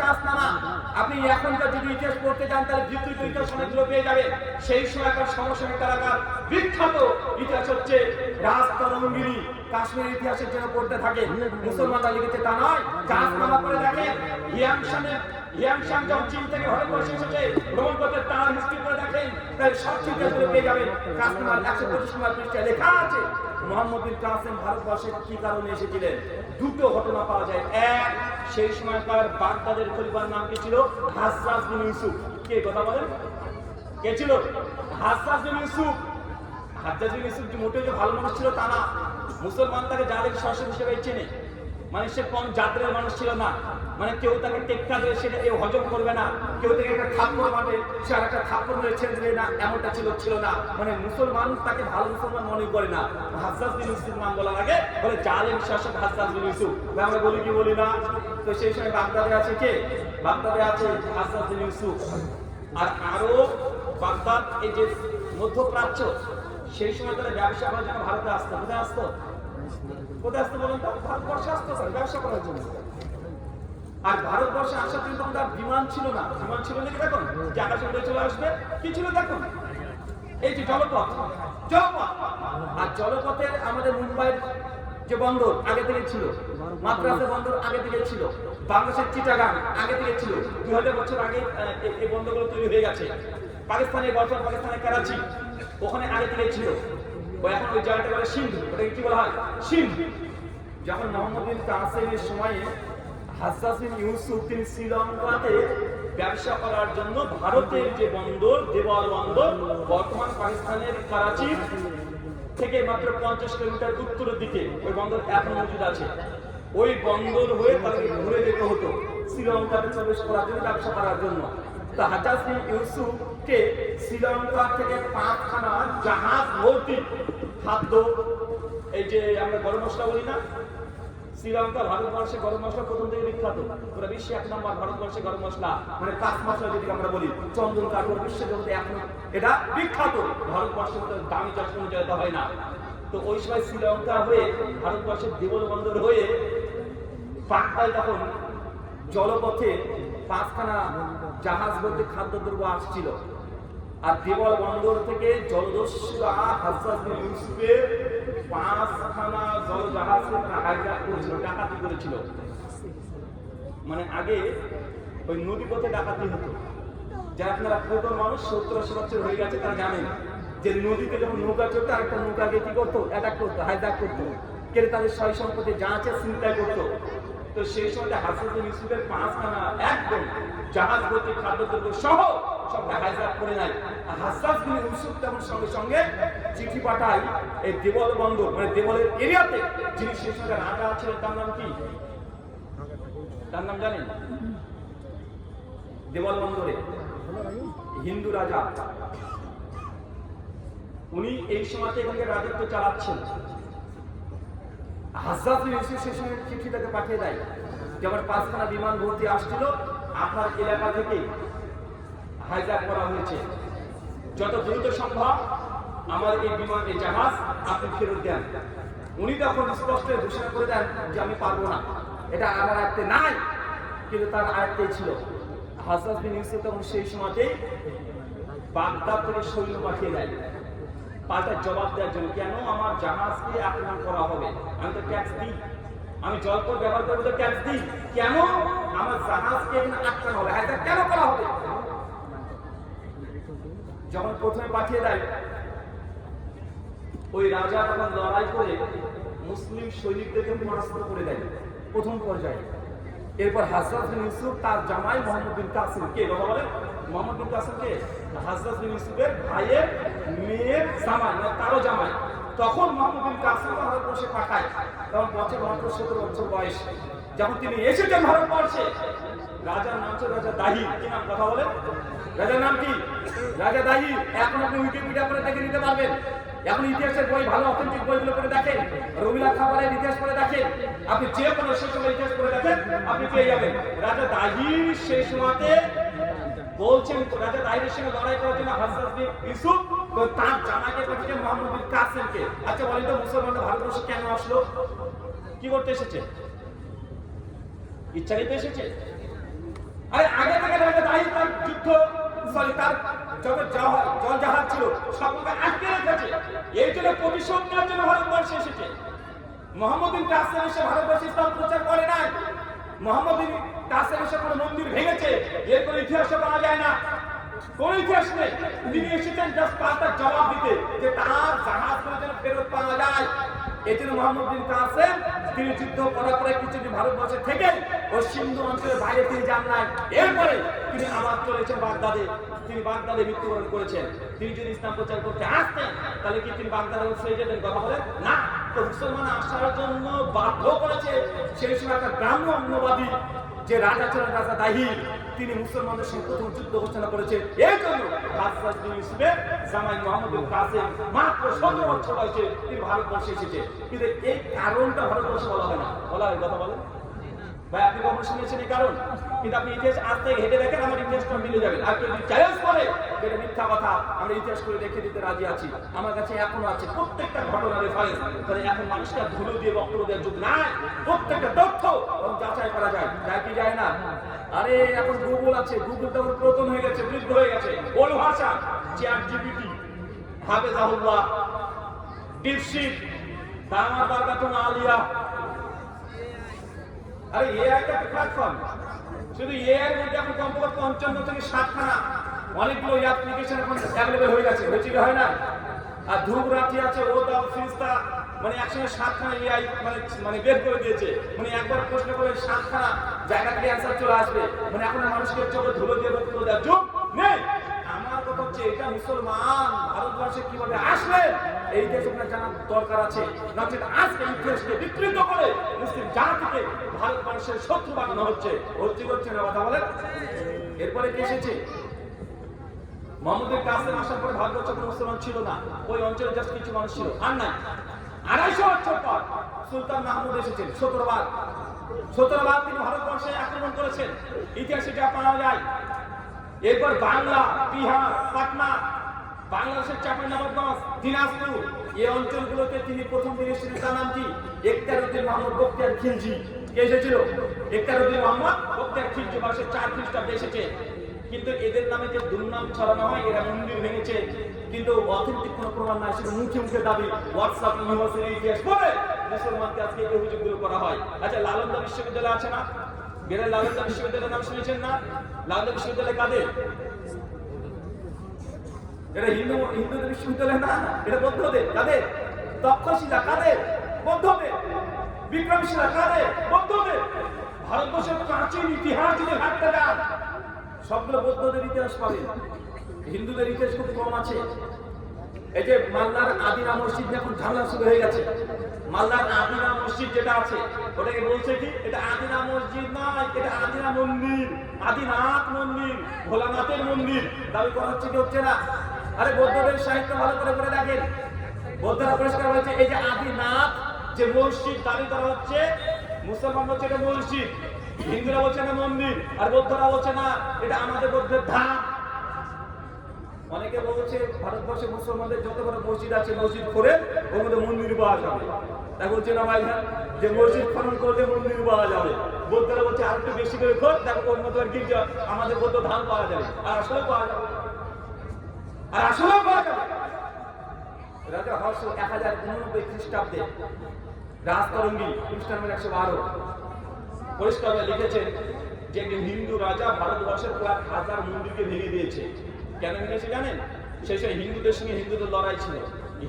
জাহাজনামা। আপনি এখনকার যদি ইতিহাস পড়তে যান তাহলে বিকৃত ইতিহাস অনেকগুলো পেয়ে যাবেন। সেই সময়কার সমসাময়িক এলাকার বিখ্যাত ইতিহাস হচ্ছে রাজতরঙ্গিনী। কাশ্মীরের ইতিহাসের জন্য পড়তে থাকে, মুসলমানরা লিখেছে তা নয়। জাহাজনামা করে দেখেন, হিয়াংশাং যখন চীন থেকে ভারতবর্ষে এসেছে ভ্রমণ করতে, তার হিস্ট্রি করে দেখেন, তাই সব ইতিহাসগুলো পেয়ে যাবেন। কাশ্মীর 125 নম্বর পৃষ্ঠায় লেখা আছে মুহাম্মদ বিন কাসেম ভারতবর্ষে কি কারণে এসেছিলেন। দুটো ঘটনা পাওয়া যায়। এক, সেই সময়কার বাগদাদের খলিফার নাম কি ছিল? হাজ্জাজ বিন ইউসুফ। কে কথা বলেন? কে ছিল? হাজ্জাজ বিন ইউসুফ। হাজ্জাজ বিন ইউসুফ যে মোটেও যে ভালো মানুষ ছিল তা না। মুসলমান তাকে জালেম শাসক হিসেবে চেনে, মানে সে কম জাতের মানুষ ছিল না। মানে কেউ তাকে টেক্কা দেবে সেটা কেউ হজম করবে না, কেউ তাকে একটা থাপ্পড় মারবে সে আর একটা থাপ্পড় মেরে ছেড়ে দেবে না, এমনটা ছিল না। মানে মুসলমান তাকে ভালো মুসলমান মনে করে না। হাজ্জাজ বিন ইউসুফ নাম বলার আগে বলে জালেম শাসক হাজ্জাজ বিন ইউসুফ। আমরা বলি কি বলি না? তো সেই সময় বাগদাদে আছে কে? বাগদাদে আছে হাজ্জাজ বিন ইউসুফ। আর আরো বাগদাদ এই যে মধ্যপ্রাচ্য, সেই সময় তারা ব্যবসা করার জন্য ভারতে আসতো। কোথায় আসতো? কোথায় আসতো বলুন তো? ভারতবর্ষে আসতো স্যার ব্যবসা করার জন্য। আর ভারতবর্ষে আসার জন্য তখন তার বিমান ছিল না। বিমান ছিল নাকি দেখুন যে আকাশে উড়ে চলে আসবে? কি ছিল দেখুন? এই যে জলপথ। আর জলপথের আমাদের মুম্বাইয়ের যে বন্দর আগে থেকে ছিল, মাদ্রাসা বন্দর আগে থেকে ছিল, বাংলাদেশের চিটাগাং আগে থেকে ছিল। 2000 বছর আগে এই বন্দরগুলো তৈরি হয়ে গেছে। পাকিস্তানের বর্তমান পাকিস্তানের করাচি ওখানে আগে থেকে ছিল। এখন ওই জায়গাটা বলে সিন্ধু। ওটাকে কি বলা হয়? সিন্ধু। যখন মুহাম্মদ বিন কাসেমের সময়ে হাজ্জাজ বিন ইউসুফ তিনি শ্রীলঙ্কাতে ব্যবসা করার জন্য ভারতের যে বন্দর দেওয়াল বন্দর, বর্তমান পাকিস্তানের করাচি থেকে মাত্র 50 কিলোমিটার উত্তরের দিকে ওই বন্দর এখন মজুদ আছে। ওই বন্দর হয়ে তাকে ঘুরে যেতে হতো শ্রীলঙ্কাতে প্রবেশ করার জন্য, ব্যবসা করার জন্য। তো হাজ্জাজ বিন ইউসুফকে শ্রীলঙ্কা থেকে 5খানা জাহাজ ভর্তি খাদ্য, এই যে আমরা গরম মশলা বলি না, শ্রীলঙ্কা ভারতবর্ষে গরম মশলা প্রথম থেকে বিখ্যাত। পুরো বিশ্বে 1 নম্বর ভারতবর্ষে গরম মশলা, মানে কাঠ মশলা যদি আমরা বলি, চন্দন কাঠ বিশ্বের মধ্যে এখন এটা বিখ্যাত। ভারতবর্ষের মধ্যে দামি চাষ কোনো জায়গা হয় না। তো ওই সময় শ্রীলঙ্কা হয়ে ভারতবর্ষের দেওয়াল বন্দর হয়ে পাকতায় তখন জলপথে 5খানা জাহাজ ভর্তি খাদ্যদ্রব্য আসছিল। আর দেওয়াল বন্দর থেকে জলদস্যুরা হাজ্জাজ বিন ইউসুফের 5খানা জলজাহাজকে তারা হাইজ্যাক করেছিল, ডাকাতি করেছিল। মানে আগে ওই নদী পথে ডাকাতি হতো। যারা আপনারা প্রথম মানুষ 70-80 বছর হয়ে গেছে তারা জানেন যে নদীতে যখন নৌকা চলতো আরেকটা নৌকাকে কি করতো? অ্যাটাক করতো, হাইজ্যাক করতো, কেটে তাদের সয় সম্পত্তি যা আছে ছিনতাই করতো। তো সেই সময় হাজ্জাজ বিন ইউসুফের 5খানা একদম জাহাজ ভর্তি খাদ্যদ্রব্য সহ সবটা হাইজ্যাক করে নেয়। হাজ্জাজ বিন ইউসুফ তখন সঙ্গে সঙ্গে চিঠি পাঠায় এই দেওয়াল বন্দর, মানে দেওয়ালের এরিয়াতে যিনি সেই সময় রাজা ছিলেন, তার নাম কি? তার নাম জানেন? দেওয়াল বন্দরে হিন্দু রাজা, উনি এই সময়তে এখানকার রাজত্ব চালাচ্ছেন। হাজ্জাজ বিন ইউসুফ সেই সময় চিঠি তাকে পাঠিয়ে দেয় যে আমার 5খানা বিমান ভর্তি আসছিল, আপনার এলাকা থেকে হাইজ্যাক করা হয়েছে, যত দ্রুত সম্ভব আমার এই বিমান, এই জাহাজ আপনি ফেরত দেন। উনি তখন স্পষ্ট ঘোষণা করে দেন যে আমি পারবো না, এটা আমার আয়ত্তে নাই। কিন্তু তার আয়ত্তেই ছিল। হাজ্জাজ বিন ইউসুফ তখন সেই সময়তেই বাগদাদ থেকে সৈন্য পাঠিয়ে দেয় পাল্টা জবাব দেওয়ার জন্য। কেন আমার জাহাজকে আক্রমণ করা হবে? আমি তো ট্যাক্স দিই, আমি জলপথ ব্যবহার করবো তো ট্যাক্স দিই, কেন আমার জাহাজকে এখানে আক্রমণ হবে? হাইজ্যাক কেন করা হবে? যখন প্রথমে পাঠিয়ে দেয় ওই রাজা তখন লড়াই করে মুসলিম সৈনিকদেরকে পরাস্ত করে দেয় প্রথম পর্যায়ে। এরপর হাজ্জাজ বিন ইউসুফ তার জামাই মুহাম্মদ বিন কাসেম, কে কথা বলেন? মুহাম্মদ বিন কাসেম কে? হাজ্জাজ বিন ইউসুফের ভাইয়ের মেয়ের জামাই, মানে তারও জামাই। তখন মুহাম্মদ বিন কাসেম ভারতবর্ষে পাঠায়, তখন বছর মাত্র 17 বছর বয়স। যখন তিনি এসেছেন ভারতবর্ষে, রাজার নাম ছিল রাজা দাহির। কি নাম কথা বলেন? রাজার নাম কি? রাজা দাহির। এখন আপনি উইকিপিডিয়া করে দেখে নিতে পারবেন। এখন ইতিহাসের বই, ভালো অথেন্টিক বইগুলো করে দেখেন, রবিলা খাবারের ইতিহাস করে দেখেন, আপনি যে কোনো সেই সময় ইতিহাস করে দেখেন, আপনি পেয়ে যাবেন। রাজা দাহির সেই সময়তে বলছেন রাজা দাহিরের সঙ্গে লড়াই করার জন্য হাজ্জাজ বিন ইউসুফ তার জামাইকে পাঠিয়েছেন মুহাম্মদ বিন কাসেমকে। আচ্ছা বলেন তো, মুসলমানরা ভারতবর্ষে কেন আসলো? কি করতে এসেছে? ইচ্ছাকৃত এসেছে? আরে আগে থেকে রাজা দাহি তার যুদ্ধ তার যত জল জাহাজ ছিল সকলকে আটকে রেখেছে। এই জন্য প্রতিশোধ নেওয়ার জন্য ভারতবর্ষে এসেছে। মোহাম্মদ বিন কাসেম এসে ভারতবর্ষে ইসলাম প্রচার করে নাই। মোহাম্মদ বিন কাসেম এসে কোনো মন্দির ভেঙেছে এর কোনো ইতিহাসও পাওয়া যায় না, কোন ইতিহাস নেই। তিনি এসেছেন জাস্ট তার জবাব দিতে যে তার জাহাজগুলো যেন ফেরত পাওয়া যায়। এই জন্য মোহাম্মদ বিন কাসেম তিনি যুদ্ধ করার পরে কিছুদিন ভারতবর্ষে থেকে ও সিন্ধু অঞ্চলের বাইরে তিনি যান নাই। এরপরে তিনি আবার চলেছেন বাগদাদে। তিনি বাগদাদে মৃত্যুবরণ করেছেন। তিনি যদি ইসলাম প্রচার করতে আসতেন তাহলে কি তিনি বাগদাদে ছেড়ে যেতেন? কথা বলেন না। তো মুসলমান আসার জন্য বাধ্য করেছে সেই সময় একটা ব্রাহ্মণ্যবাদী যে রাজা ছিলেন, রাজা দাহি, তিনি মুসলমানদের সঙ্গে প্রথম যুদ্ধ ঘোষণা করেছেন। এই জন্য হাজরাত বিন ইউসুফের জামাই মোহাম্মদ বিন কাসেম মাত্র 17 বছর বয়সে তিনি ভারতবর্ষে এসেছে। কিন্তু এই কারণটা ভারতবর্ষে বলা হয় না। বলা হয়? কথা বলেন ভাই, আপনি কখনো শুনেছেন এই কারণ? কিন্তু আপনি ইতিহাস আজ থেকে হেঁটে দেখেন, আমার ইতিহাসটা মিলে যাবে। আর কেউ চ্যালেঞ্জ করে যেটা মিথ্যা কথা, আমরা ইতিহাস করে রেখে দিতে রাজি আছি। আমার কাছে এখনো আছে প্রত্যেকটা ঘটনার রেফারেন্স। তাহলে এখন মানুষকে ধুলো দিয়ে বক্তব্য দেওয়ার যুগ নাই। প্রত্যেকটা তথ্য যাচাই করা যায়, যায় কি যায় না? আরে এখন গুগল আছে, গুগল তো প্রথম হয়ে গেছে, বৃদ্ধ হয়ে গেছে। ওর ভাষা চ্যাট জিপিটি, হাফেজাহুল্লাহ, ডিপসিক, দামার বারকাতুন আলিয়া। আরে এআই টা একটা প্ল্যাটফর্ম। শুধু এআই এর মধ্যে এখন কমপক্ষে 55 থেকে 60খানা অনেকগুলো অ্যাপ্লিকেশন এখন অ্যাভেলেবল হয়ে গেছে। হয়েছে কি হয় না? আর ধ্রুব রাঠি আছে, ও দাও ফিস্তা, মানে একসঙ্গে 7খানা এআই মানে বের করে দিয়েছে। মানে একবার প্রশ্ন করে 7খানা জায়গা থেকে অ্যান্সার চলে আসবে। মানে এখন মানুষকে চোখে ধুলো দিয়ে বক্তব্য দেওয়ার যুগ নেই। আমার কথা হচ্ছে এটা মুসলমান ভারতবর্ষে কিভাবে আসলেন এই ইতিহাস আপনার জানার দরকার আছে। নচেত আজকে ইতিহাসকে বিকৃত করে মুসলিম জাতিকে ভারতবর্ষের শত্রু বানানো হচ্ছে। হচ্ছে না? কথা বলেন। এরপরে কে এসেছে? মোহাম্মদ বিন কাসেম আসার পরে ভারতবর্ষে কোনো মুসলমান ছিল না। ওই অঞ্চলে জাস্ট কিছু মানুষ ছিল, আর নাই। 250 বছর পর সুলতান মাহমুদ এসেছেন। 17 বার তিনি ভারতবর্ষে আক্রমণ করেছেন। ইতিহাসে যা পাওয়া যায়। এরপর বাংলা, বিহার, পাটনা, বাংলাদেশের চাঁপাইনবাবগঞ্জ, দিনাজপুর, এই অঞ্চলগুলোতে তিনি প্রথম দিন এসেছিলেন। তার নাম কি? ইখতিয়ারউদ্দিন মোহাম্মদ বখতিয়ার খিলজি। কে এসেছিল? ইখতিয়ারউদ্দিন মোহাম্মদ বখতিয়ার খিলজি 1204 খ্রিস্টাব্দে এসেছে। কিন্তু এদের নামে যে দুর্নাম ছড়ানো হয়, এরা মন্দির ভেঙেছে, কিন্তু অথেন্টিক কোনো প্রমাণ নাই। শুধু মুখে মুখে দাবি। হোয়াটসঅ্যাপ ইউনিভার্সিটি ইতিহাস পড়ে মুসলমানকে আজকে এই অভিযোগগুলো করা হয়। আচ্ছা, নালন্দা বিশ্ববিদ্যালয় আছে না? বেড়ে নালন্দা বিশ্ববিদ্যালয়ের নাম শুনেছেন না? নালন্দা বিশ্ববিদ্যালয় কাদের? এটা হিন্দুদের বিশ্ববিদ্যালয় না, এটা বৌদ্ধদের। কাদের? তক্ষশিলা কাদের? বৌদ্ধদের। বিক্রমশিলা কাদের? বৌদ্ধদের। ভারতবর্ষের প্রাচীন ইতিহাস যদি ঘাটতে যান, সবগুলো বৌদ্ধদের ইতিহাস পাবেন। হিন্দুদের ইতিহাস খুব কম আছে। এই যে মালদার আদিনা মসজিদ এখন ঝামেলা শুরু হয়ে গেছে। মালদার আদিনা মসজিদ যেটা আছে, ওটাকে বলছে কি? এটা আদিনা মসজিদ নয়, এটা আদিনা মন্দির, আদিনাথ মন্দির, ভোলানাথের মন্দির। দাবি করা হচ্ছে কি? হচ্ছে না। আরে বৌদ্ধদের সাহিত্য ভালো করে পড়ে দেখেন। বৌদ্ধরা পরিষ্কার হয়েছে এই যে আদিনাথ যে মসজিদ দাবি করা হচ্ছে, মুসলমান বলছে এটা মসজিদ, হিন্দুরা বলছে না মন্দির, আর বৌদ্ধরা বলছে না এটা আমাদের বৌদ্ধের ধাম। অনেকে বলছে ভারতবর্ষে মুসলমানদের যত বড় মসজিদ আছে, মসজিদ করে ওর মধ্যে মন্দির পাওয়া যাবে। তা বলছে না ভাই যে মসজিদ খনন করলে মন্দির পাওয়া যাবে। বৌদ্ধরা বলছে আর একটু বেশি করে খোঁজ, দেখো ওর মতো আর গির্জা আমাদের বৌদ্ধ ধাম পাওয়া যাবে। আর আসলে পাওয়া যাবে, আর আসলেও পাওয়া যাবে। রাজা হর্ষ 1089 খ্রিস্টাব্দে রাজতরঙ্গী খ্রিস্টান 112 পরিষ্কার লিখেছেন যে হিন্দু রাজা ভারতবর্ষের প্রায় 1000 মন্দিরকে ভেঙে দিয়েছে। কেন ভেঙেছে জানেন? সেই সময় হিন্দুদের সঙ্গে হিন্দুদের লড়াই ছিল,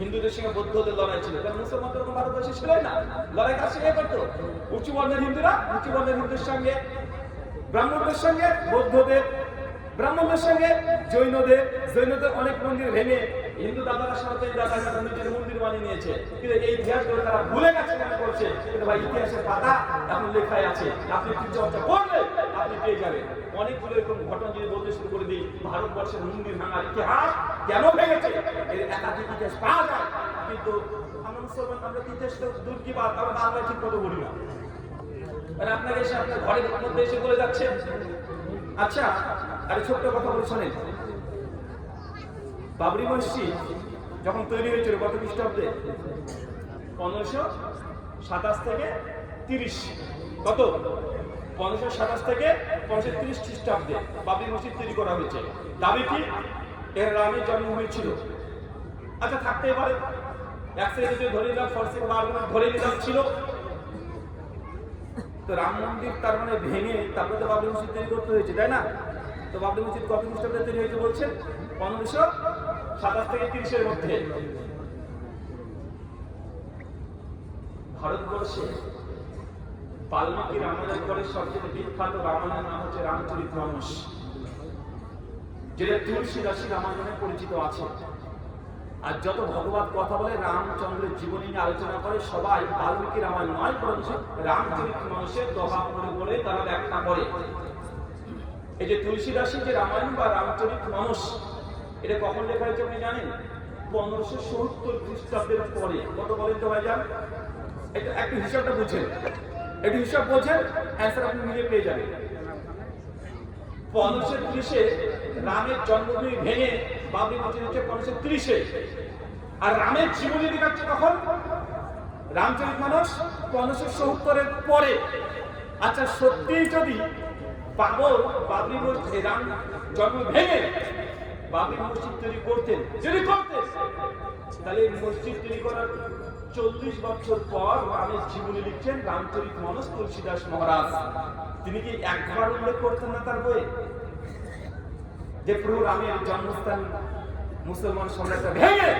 হিন্দুদের সঙ্গে বৌদ্ধদের লড়াই ছিল। কারণ মুসলমানদের কোনো ভারতবর্ষে ছিল না। লড়াই কার সঙ্গে করতো? উঁচু বর্ণের হিন্দুরা উঁচু বর্ণের হিন্দুর সঙ্গে, ব্রাহ্মণদের সঙ্গে বৌদ্ধদের, ব্রাহ্মণদের সঙ্গে জৈনদের, জৈনদের অনেক মন্দির ভেঙে হিন্দু দাদারা সনাতনী দাদারা নিজের মন্দির বানিয়ে নিয়েছে। কিন্তু এই ইতিহাসগুলো তারা ভুলে গেছে মনে করছে। কিন্তু ভাই ইতিহাসের পাতা এখন লেখাই আছে, আপনি একটু চর্চা করলে আপনি পেয়ে যাবেন। অনেকগুলো এরকম ঘটনা যদি বলতে শুরু করে দিই, ভারতবর্ষের মন্দির ভাঙার ইতিহাস কেন ভেঙেছে এর একাধিক ইতিহাস পাওয়া যায়। কিন্তু আমরা মুসলমান, আমরা ইতিহাসটা দূর কি বাদ, আমরা বাংলায় ঠিক মতো বলি না। মানে আপনাকে এসে আপনার ঘরের মধ্যে এসে বলে যাচ্ছেন। আচ্ছা, আরে ছোট্ট কথা বলে শোনেন। বাবরি মসজিদ যখন তৈরি হয়েছিল কত খ্রিস্টাব্দে? 1527 থেকে 30। কত? 1527 থেকে 530 খ্রিস্টাব্দে বাবরি মসজিদ তৈরি করা হয়েছে। দাবি কি? এর রামের জন্ম হয়েছিল। আচ্ছা, থাকতেই পারে, এক শ্রেণী যদি ধরে নিলাম, ফরসি ধরে নিলাম ছিল, তো রাম মন্দির তার মানে ভেঙে তারপরে তো বাবরি মসজিদ তৈরি করতে হয়েছে, তাই না? তো বাবরি মসজিদ কত খ্রিস্টাব্দে তৈরি হয়েছে বলছেন? 1527 থেকে 30-এর মধ্যে। ভারতবর্ষে বাল্মীকি রামায়ণের পরে সবচেয়ে বিখ্যাত রামায়ণের নাম হচ্ছে রামচরিতমানস, যেটা তুলসীদাসী রামায়ণে পরিচিত আছে। আর যত ভগবত কথা বলে, রামচন্দ্রের জীবনী নিয়ে আলোচনা করে, সবাই বাল্মীকি রামায়ণ নয়, বরঞ্চ রামচরিতমানসের দোহা করে বলে তারা ব্যাখ্যা করে। এই যে তুলসীদাসী যে রামায়ণ বা রামচরিতমানস, এটা কখন লেখা হয়েছে আপনি জানেন? 1570 খ্রিস্টাব্দের পরে। কত বলেন তো ভাইজান? এটা একটু হিসাবটা বুঝেন, একটু হিসাব বোঝেন, অ্যান্সার আপনি নিজে পেয়ে যাবেন। 1530-এ রামের জন্মভূমি ভেঙে বাবরি মসজিদ হচ্ছে 1530-এ, আর রামের জীবনী দেখাচ্ছে কখন? রামচরিতমানস 1570-এর পরে। আচ্ছা, সত্যিই যদি বাবরি মসজিদ রাম জন্ম ভেঙে বাবরি মসজিদ তৈরি করতেন, তাহলে মসজিদ তৈরি করার 40 বছর পর রামের জীবনী লিখছেন রামচরিতমানস তুলসীদাস মহারাজ। তিনি কি একবার উল্লেখ করতেন না তার বইয়ে যে প্রভু রামের জন্মস্থান মুসলমান সম্রাটরা ভেঙে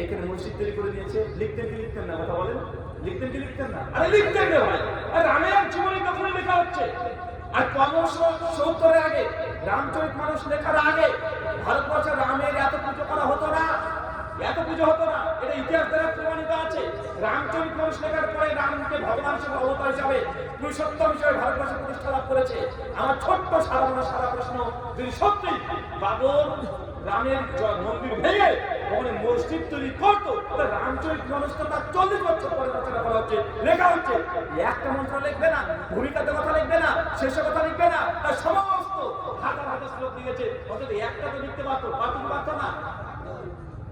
এখানে মসজিদ তৈরি করে দিয়েছে? লিখতেন কি লিখতেন না? কথা বলেন, লিখতেন কি লিখতেন না? আরে লিখতেন না ভাই। আর রামের জীবনী তখন লেখা হচ্ছে। আর 1570-এর আগে, রামচরিতমানস লেখার আগে ভারতবর্ষে রামের এত পুজো করা হতো না, এত পুজো হতো না। এটা ইতিহাস দ্বারা প্রমাণিত আছে। রামচরিতমানস লেখার পরে রামকে ভগবান হিসেবে অবতার হিসাবে পুরুষোত্তম হিসেবে ভারতবর্ষে প্রতিষ্ঠা লাভ করেছে। আমার ছোট্ট সারা প্রশ্ন, যদি সত্যি বাবর রামের মন্দির ভেঙে ওখানে মসজিদ তৈরি করতো, তাহলে রামচরিতমানস তো তার 40 বছর পরে রচনা করা হচ্ছে, লেখা হচ্ছে। একটা মন্ত্র লিখবে না, ভূমিকাতে কথা লিখবে না, শেষ কথা লিখবে না, তার সমস্ত হাজার হাজার শ্লোক লিখেছে। অর্থাৎ একটা তো লিখতে পারতো না,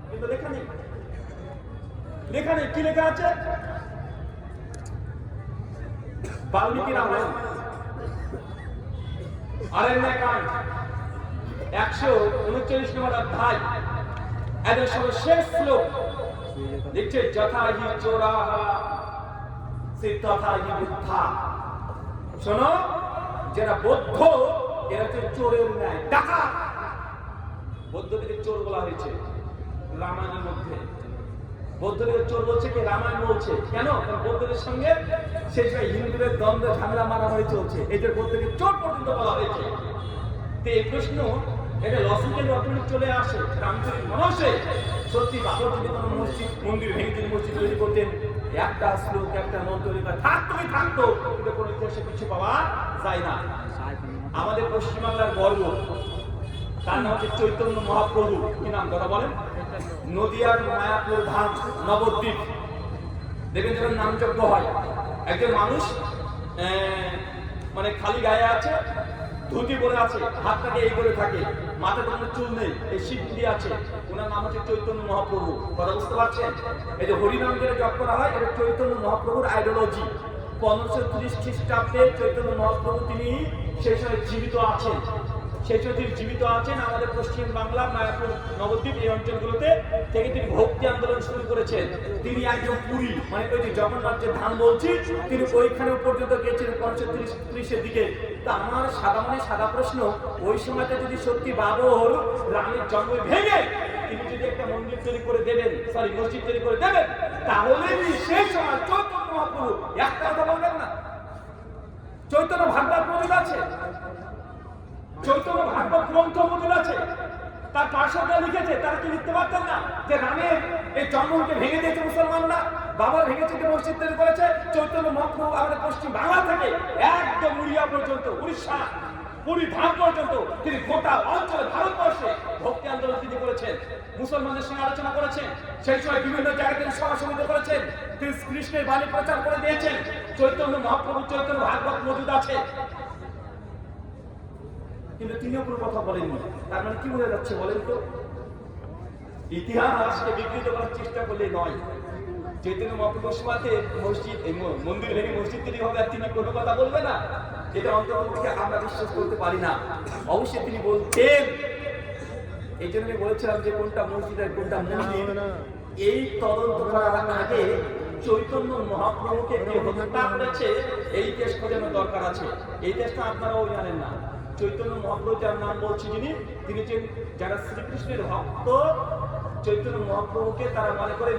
কিন্তু লেখা নেই। কি লেখা আছে? বাল্মীকি রামায়ণ আরণ্যকাণ্ড 139 নম্বর অধ্যায়, এদের সঙ্গে শেষ শ্লোক লিখছে, যথা হি চোরাহা তথা হি বুদ্ধা। শোনো, যারা বৌদ্ধ এরা হচ্ছে চোরের ন্যায়, ডাকাত। বৌদ্ধদেরকে চোর বলা হয়েছে রামায়ণের মধ্যে। বৌদ্ধদের চোর বলছে কি? রামায়ণ বলছে। কেন? কারণ বৌদ্ধদের সঙ্গে সেই সময় হিন্দুদের দ্বন্দ্ব ঝামেলা মারামারি চলছে, এই যে বৌদ্ধকে চোর পর্যন্ত বলা হয়েছে। তো এই প্রশ্ন এটা লজিক্যাল অটোমেটিক চলে আসে। রামচরিতমানসে সত্যি বাবর যদি কোনো মন্দির ভেঙে যদি মসজিদ তৈরি করতেন, একটা শ্লোক একটা মন্ত্র লেখা থাকতো, কিন্তু কোনো ইতিহাসে কিছু পাওয়া যায় না। আমাদের পশ্চিমবাংলার গর্ব, তার নাম হচ্ছে চৈতন্য মহাপ্রভু। কি নাম? কথা বলেন। নদিয়ার মায়াপুর ধাম নবদ্বীপ, দেখবেন যখন নামযজ্ঞ হয়, একজন মানুষ মানে খালি গায়ে আছে, ধুতি পরে আছে, হাতটাকে এই করে থাকে, মাথায় কোনো চুল নেই, এই সিদ্ধি আছে, ওনার নাম হচ্ছে চৈতন্য মহাপ্রভু। কথা বুঝতে পারছেন? এই যে হরিনাম ধরে জপ করা হয়, এটা চৈতন্য মহাপ্রভুর আইডিওলজি। 1530 খ্রিস্টাব্দে চৈতন্য মহাপ্রভু তিনি সেই সময় জীবিত আছেন। আমাদের পশ্চিম বাংলা মায়াপুর নবদ্বীপ এই অঞ্চলগুলোতে থেকে তিনি ভক্তি আন্দোলন শুরু করেছেন। তিনি একজন পুরী, মানে ওই যে জগন্নাথ যে ধাম বলছি, তিনি ওইখানে পর্যন্ত গেছিলেন 1530-এর দিকে। তা আমার সাদা প্রশ্ন, ওই সময়টা যদি সত্যি বাবর রামের জন্ম ভেঙে তিনি যদি একটা মসজিদ তৈরি করে দেবেন, তাহলে সেই সময় চৈতন্য মহাপ্রভু একটা কথা বলবেন না? চৈতন্য ভাগবত মজুদ আছে, চৈতন্য ভাগবত গ্রন্থ মজুদ আছে, তার পার্শ্বরা লিখেছে। তারা কি লিখতে পারতেন না যে রামের এই জন্মকে ভেঙে দিয়েছে মুসলমানরা, বাবার ভেঙেছে, মসজিদ তৈরি করেছে? চৈতন্য মহাপ্রভু আমাদের পশ্চিম বাংলা থেকে একদম উড়িয়া পর্যন্ত, উড়িষ্যা পুরী ধাম পর্যন্ত তিনি গোটা অঞ্চলে ভারতবর্ষে ভক্তি আন্দোলন তিনি করেছেন, মুসলমানদের সঙ্গে আলোচনা করেছেন। সেই সময় বিভিন্ন জায়গায় তিনি সভা সমিতি করেছেন, তিনি কৃষ্ণের বাণী প্রচার করে দিয়েছেন। চৈতন্য মহাপ্রভু চৈতন্য ভাগবত মজুদ আছে, কিন্তু তিনিও কোনো কথা বলেননি। তার মানে কি বোঝা যাচ্ছে বলেন তো? ইতিহাসকে বিকৃত করার চেষ্টা করলে নয়। চৈতন্য মহাপ্রভুর সভাতে মন্দির ভেঙে মসজিদ তৈরি হবে, আর তিনি কোনো কথা বলবে না? এটা অন্তত থেকে আমরা বিশ্বাস করতে পারি না। অবশ্যই তিনি বলতেন। এই জন্য আমি বলেছিলাম যে কোনটা মসজিদ আর কোনটা মন্দির, এই তদন্ত করার আগে চৈতন্য মহাপ্রভুকে কে হত্যা করেছে এই কেস খোঁজানোর দরকার আছে। এই কেসটা আপনারাও জানেন না। চৈতন্য মহাপ্রভু যার নাম বলছি তিনি যে যারা শ্রীকৃষ্ণের ভক্ত, চৈতন্য মহাপ্রভুকে তারা মনে করে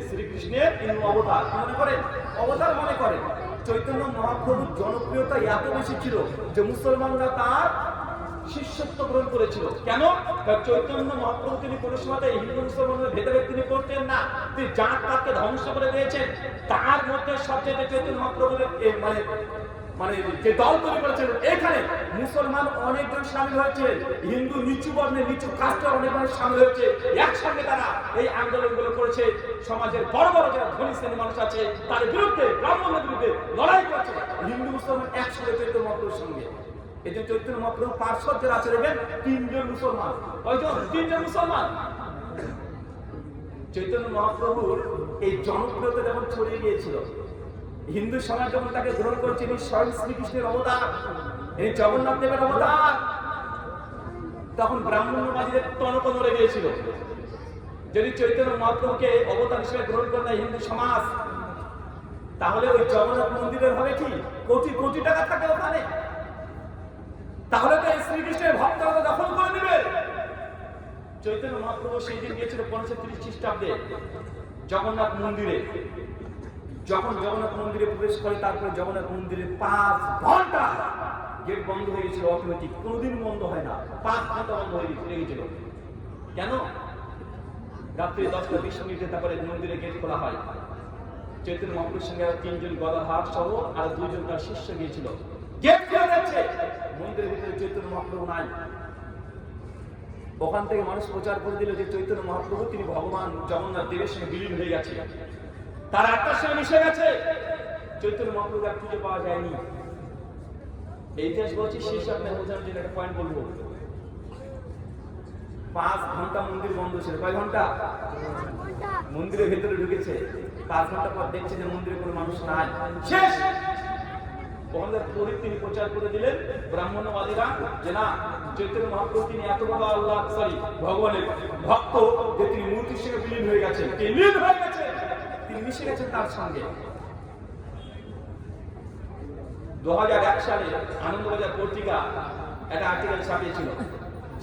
শ্রীকৃষ্ণের অবতার মনে করেন, অবতার মনে করেন। চৈতন্য মহাপ্রভুর জনপ্রিয়তা এত বেশি ছিল যে মুসলমানরা তার শিষ্যত্ব গ্রহণ করেছিল। কেন? চৈতন্য মহাপ্রভু তিনি কোনো সময় হিন্দু মুসলমানের ভেদাভেদ তিনি করতেন না। তিনি জাত পাতকে ধ্বংস করে দিয়েছেন। তার মধ্যে সবচেয়ে চৈতন্য মহাপ্রভুর মানে যে দল তৈরি করেছিলেন, এখানে মুসলমান অনেকজন সামিল হয়েছিলেন, হিন্দু নিচু বর্ণের নিচু কাস্টের অনেক মানুষ সামিল হয়েছে। একসঙ্গে তারা এই আন্দোলনগুলো করেছে। সমাজের বড় বড় যারা ধনী শ্রেণীর মানুষ আছে তার বিরুদ্ধে, ব্রাহ্মণের বিরুদ্ধে লড়াই করেছে হিন্দু মুসলমান একসঙ্গে চৈতন্য মহাপ্রভুর সঙ্গে। এই যে চৈতন্য মহাপ্রভু পার্শ্বদ যারা আছে দেখবেন 3 জন মুসলমান। কয়জন? 3 জন মুসলমান। চৈতন্য মহাপ্রভুর এই জনপ্রিয়তা যখন ছড়িয়ে গিয়েছিল, হিন্দু সমাজ যখন তাকে গ্রহণ করেছে, ইনি স্বয়ং শ্রীকৃষ্ণের অবতার, ইনি জগন্নাথ দেবের অবতার, তখন ব্রাহ্মণ্যবাদীদের টনক নড়ে গিয়েছিল। যদি চৈতন্য মহাপ্রভুকে অবতার হিসেবে গ্রহণ করে না হিন্দু সমাজ, তাহলে ওই জগন্নাথ মন্দিরের হবে কি কোটি কোটি টাকা থাকে ওখানে, তাহলে তো এই শ্রীকৃষ্ণের ভক্তরা দখল করে নেবে। চৈতন্য মহাপ্রভু সেই দিন গিয়েছিল 1530 খ্রিস্টাব্দে জগন্নাথ মন্দিরে। যখন জগন্নাথ মন্দিরে প্রবেশ করে, তারপরে জগন্নাথ মন্দিরে 5 ঘন্টা গেট বন্ধ হয়ে গেছিল, অটোমেটিক, কোনোদিন বন্ধ হয় না, 5 ঘন্টা বন্ধ হয়ে গেছিল। কেন? রাত্রি 10টা 20 মিনিটে তারপরে মন্দিরে গেট খোলা হয়। চৈতন্য মহাপ্রভুর সঙ্গে 3 জন গদাধার সহ আর 2 জন তার শিষ্য গিয়েছিল। গেট খুলে যাচ্ছে, মন্দিরের ভিতরে চৈতন্য মহাপ্রভু নাই। ওখান থেকে মানুষ প্রচার করে দিল যে চৈতন্য মহাপ্রভু তিনি ভগবান জগন্নাথ দেবের সঙ্গে বিলীন হয়ে গেছে, তার আত্মার সঙ্গে মিশে গেছে। চৈতন্য মহাপ্রভু আর খুঁজে পাওয়া যায়নি। এই ইতিহাস বলছি, শেষ আপনার বোঝানোর জন্য একটা পয়েন্ট বলবো। 5 ঘন্টা মন্দির বন্ধ ছিল। কয় ঘন্টা? মন্দিরের ভেতরে ঢুকেছে, 5 ঘন্টা পর দেখছে যে মন্দিরে কোনো মানুষ নাই, শেষ। তিনি প্রচার করে দিলেন ব্রাহ্মণ্যবাদীরা যে না, চৈতন্য মহাপ্রভু তিনি এত বড় ভগবানের ভক্ত যে তিনি মূর্তির সঙ্গে বিলীন হয়ে গেছেন, তিনি মিশে গেছেন তার সঙ্গে। 2001 সালে আনন্দবাজার পত্রিকা একটা আর্টিকেল ছাপিয়েছিল,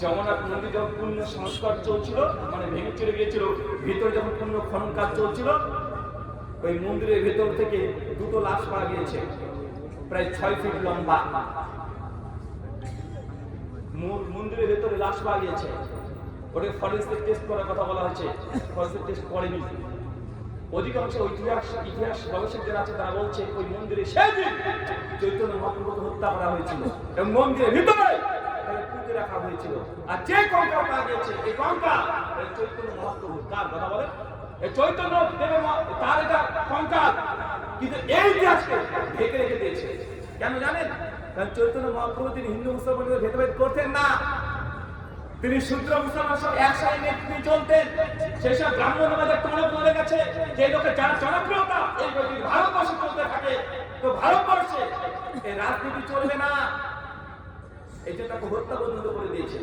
জগন্নাথ মন্দির যখন পূর্ণ সংস্কার চলছিল, মানে ভেঙে চলে গিয়েছিল, ভিতরে যখন পূর্ণ খনন কাজ চলছিল, ওই মন্দিরের ভেতর থেকে 2টো লাশ পাওয়া গিয়েছে, প্রায় 6 ফিট লম্বা। মন্দিরের ভেতরে লাশ পাওয়া গিয়েছে, ওটা ফরেন্সিক টেস্ট করার কথা বলা হয়েছে, ফরেন্সিক টেস্ট করেনি। অধিকাংশ ইতিহাস গবেষক যারা আছে তারা বলছে ওই মন্দিরে সেদিন চৈতন্য মহাপ্রভুকে হত্যা করা হয়েছিল এবং মন্দিরের ভিতরে পুঁতে রাখা হয়েছিল। আর যে কঙ্কাল পাওয়া গিয়েছে, এই কঙ্কাল চৈতন্য মহাপ্রভু। কার কথা বলে? এই চৈতন্য দেবের তার এটা কঙ্কাল, কিন্তু এই ইতিহাসকে ঢেকে রেখে দিয়েছে। কেন জানেন? কারণ চৈতন্য মহাপ্রভু তিনি হিন্দু মুসলমানদের ভেদাভেদ করতেন না, তিনি শূদ্র মুসলমান সব একসাথে নিয়ে তিনি চলতেন। সেসব ব্রাহ্মণবাদের টনক নড়ে গেছে, যে লোকের যারা জনপ্রিয়তা এই ভারতবর্ষে চলতে থাকে, তো ভারতবর্ষে এই রাজনীতি চলবে না, এই জন্য তাকে হত্যা পর্যন্ত করে দিয়েছে।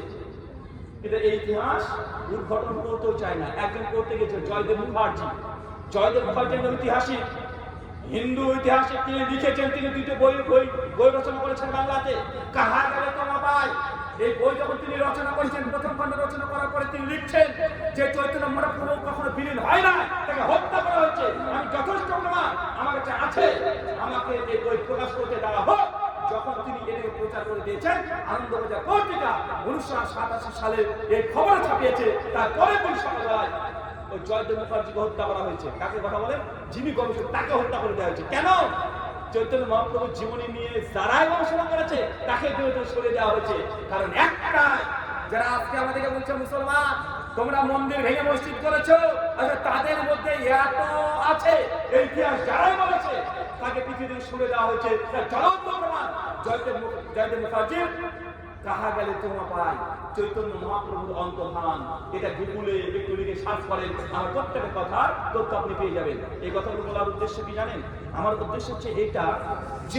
কিন্তু এই ইতিহাস উদ্ঘাটন করতেও চায় না। একজন করতে গেছে জয়দেব মুখার্জি। জয়দেব মুখার্জি ঐতিহাসিক হিন্দু ইতিহাসে তিনি লিখেছেন, তিনি 2টো বই রচনা করেছেন বাংলাতে। কাহা গেলে তোমা পাই, এই বই যখন তিনি রচনা করেছেন, প্রথম খণ্ড রচনা করার পরে তিনি লিখছেন যে চৈতন্য মহাপ্রভু কখনো বিলীন হয় না, তাকে হত্যা করা হয়েছে। আমি যথেষ্ট প্রমাণ আমার কাছে আছে, আমাকে এই বই প্রকাশ করতে দেওয়া হোক। যখন তিনি এটাকে প্রচার করে দিয়েছেন, আনন্দবাজার পত্রিকা 1987 সালে এই খবর ছাপিয়েছে, তারপরে তিনি সকালবেলায় ওই জয়দেব মুখার্জিকে হত্যা করা হয়েছে। কাকে কথা বলেন? যিনি গবেষক, তাকে হত্যা করে দেওয়া হয়েছে। কেন? চৈতন্য মহাপ্রভুর জীবনী নিয়ে যারাই গবেষণা করেছে তাকে দূরে সরে দেওয়া হয়েছে। কারণ একটাই, যারা আজকে আমাদেরকে বলছে মুসলমান তোমরা মন্দির ভেঙে মসজিদ করেছো, আচ্ছা তাদের মধ্যে এত আছে, এই ইতিহাস যারাই বলেছে তাকে পৃথিবীতে সরে দেওয়া হয়েছে। জ্বলন্ত প্রমাণ জয়দেব মুখার্জির কাহা গেলে তোমা পাই, চৈতন্য মহাপ্রভুর অন্তর্ধান। এটা গুগলে একটু লিখে সার্চ করেন, আমার প্রত্যেকের কথার তথ্য আপনি পেয়ে যাবেন। এই কথাগুলো বলার উদ্দেশ্য কি জানেন? আমার উদ্দেশ্য হচ্ছে এটা